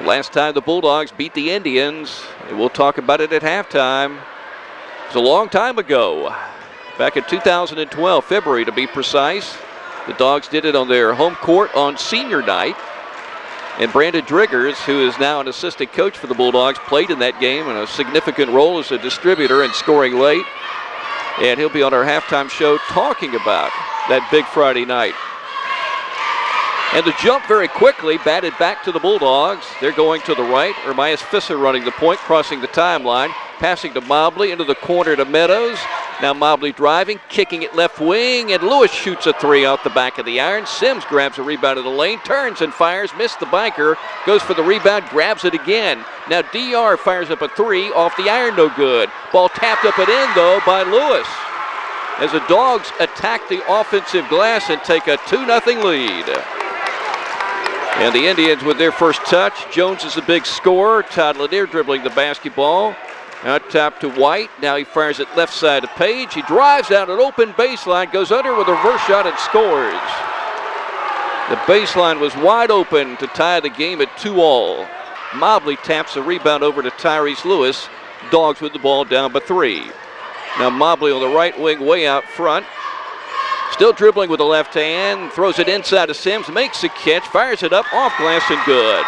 Last time the Bulldogs beat the Indians, and we'll talk about it at halftime. It was a long time ago, back in 2012, February to be precise. The Dogs did it on their home court on senior night. And Brandon Driggers, who is now an assistant coach for the Bulldogs, played in that game in a significant role as a distributor and scoring late. And he'll be on our halftime show talking about that big Friday night. And the jump very quickly, batted back to the Bulldogs. They're going to the right. Ermias Fisser running the point, crossing the timeline. Passing to Mobley into the corner to Meadows. Now Mobley driving, kicking it left wing, and Lewis shoots a three out the back of the iron. Sims grabs a rebound in the lane, turns and fires, missed the biker, goes for the rebound, grabs it again. Now DR fires up a three off the iron, no good. Ball tapped up and in, though, by Lewis, as the Dogs attack the offensive glass and take a 2-0 lead. And the Indians with their first touch. Jones is the big scorer. Todd Lanier dribbling the basketball. Out top to White. Now he fires it left side to Page. He drives down an open baseline, goes under with a reverse shot and scores. The baseline was wide open to tie the game at 2-all. Mobley taps the rebound over to Tyrese Lewis. Dogs with the ball down by 3. Now Mobley on the right wing way out front. Still dribbling with the left hand, throws it inside to Sims, makes a catch, fires it up, off glass and good.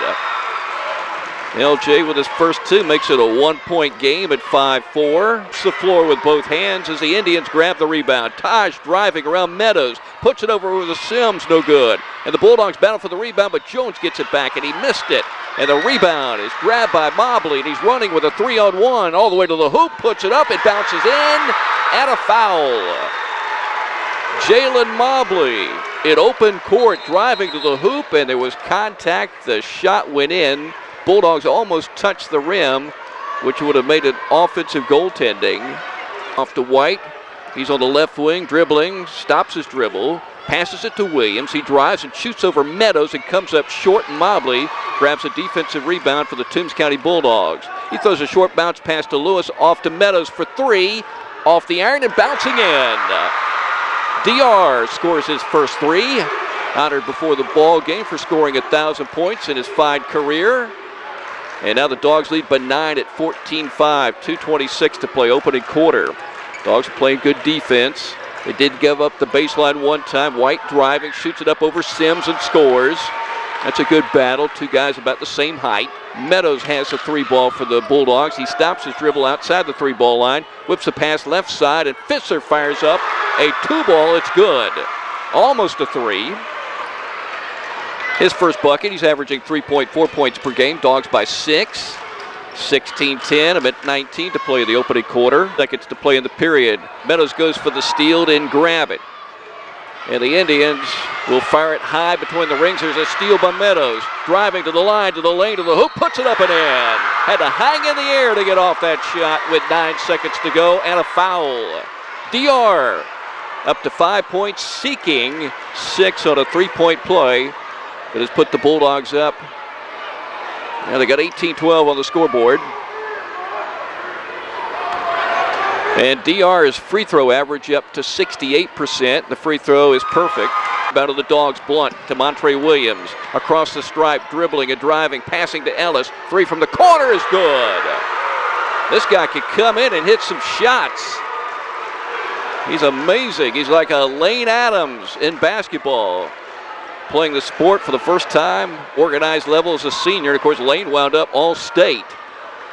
LJ with his first two makes it a 1-point game at 5-4. It's the floor with both hands as the Indians grab the rebound. Taj driving around Meadows, puts it over with the Sims, no good. And the Bulldogs battle for the rebound, but Jones gets it back and he missed it. And the rebound is grabbed by Mobley, and he's running with a 3-on-1 all the way to the hoop, puts it up, it bounces in, and a foul. Jalen Mobley in open court driving to the hoop, and there was contact. The shot went in. Bulldogs almost touched the rim, which would have made it offensive goaltending. Off to White. He's on the left wing, dribbling, stops his dribble, passes it to Williams. He drives and shoots over Meadows and comes up short, and Mobley grabs a defensive rebound for the Toombs County Bulldogs. He throws a short bounce pass to Lewis, off to Meadows for 3, off the iron and bouncing in. DR scores his first 3, honored before the ball game for scoring 1,000 points in his fine career. And now the Dogs lead by 9 at 14-5, 2:26 to play opening quarter. Dogs playing good defense. They did give up the baseline one time. White driving, shoots it up over Sims and scores. That's a good battle, two guys about the same height. Meadows has the 3 ball for the Bulldogs. He stops his dribble outside the 3-ball line, whips a pass left side, and Fisser fires up a 2-ball. It's good. Almost a 3. His first bucket, he's averaging 3.4 points per game. Dogs by 6. 16-10, a minute 19 to play the opening quarter. Seconds to play in the period. Meadows goes for the steal, didn't grab it. And the Indians will fire it high between the rings. There's a steal by Meadows. Driving to the line, to the lane, to the hoop, puts it up and in. Had to hang in the air to get off that shot with 9 seconds to go, and a foul. DR up to 5 points, seeking 6 on a 3-point play. That has put the Bulldogs up. Now they got 18-12 on the scoreboard. And DR's free throw average up to 68%. The free throw is perfect. Out of the Dogs, Blunt to Montre Williams. Across the stripe, dribbling and driving, passing to Ellis. 3 from the corner is good. This guy could come in and hit some shots. He's amazing. He's like a Lane Adams in basketball. Playing the sport for the first time, organized level as a senior. Of course, Lane wound up All-State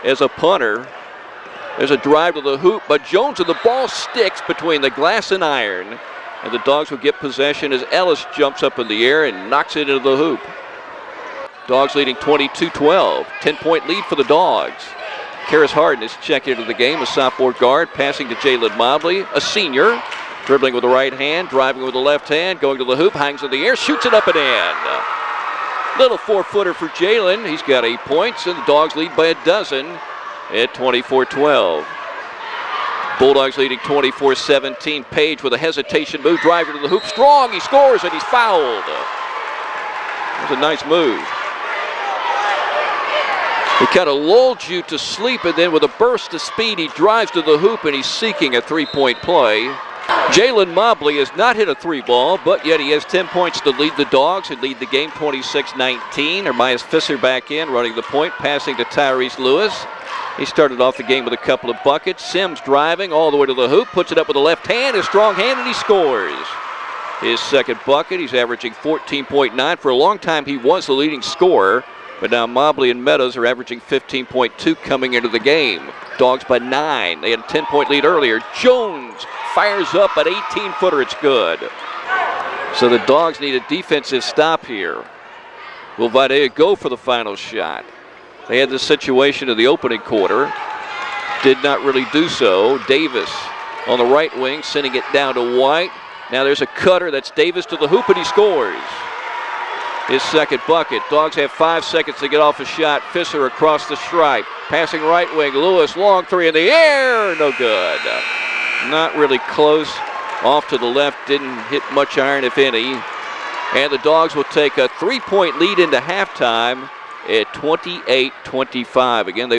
as a punter. There's a drive to the hoop, but Jones and the ball sticks between the glass and iron. And the Dogs will get possession as Ellis jumps up in the air and knocks it into the hoop. Dogs leading 22-12. 10-point lead for the Dogs. Karis Harden is checked into the game, a sophomore guard, passing to Jalen Mobley, a senior. Dribbling with the right hand, driving with the left hand, going to the hoop, hangs in the air, shoots it up and in. Little 4-footer for Jalen. He's got 8 points, and the Dogs lead by 12 at 24-12. Bulldogs leading 24-17. Page with a hesitation move, driving to the hoop, strong, he scores, and he's fouled. That was a nice move. He kind of lulled you to sleep, and then with a burst of speed, he drives to the hoop, and he's seeking a 3-point play. Jalen Mobley has not hit a three ball, but yet he has 10 points to lead the Dogs and lead the game 26-19. Ermias Fisser back in, running the point, passing to Tyrese Lewis. He started off the game with a couple of buckets. Sims driving all the way to the hoop, puts it up with the left hand, his strong hand, and he scores. His second bucket, he's averaging 14.9. For a long time, he was the leading scorer, but now Mobley and Meadows are averaging 15.2 coming into the game. Dogs by 9. They had a 10-point lead earlier. Jones fires up an 18-footer. It's good. So the Dogs need a defensive stop here. Will Vidalia go for the final shot? They had this situation in the opening quarter. Did not really do so. Davis on the right wing, sending it down to White. Now there's a cutter. That's Davis to the hoop, and he scores. His second bucket. Dogs have 5 seconds to get off a shot. Fisser across the stripe. Passing right wing. Lewis, long three in the air. No good. Not really close. Off to the left. Didn't hit much iron, if any. And the Dogs will take a 3-point lead into halftime at 28-25. Again,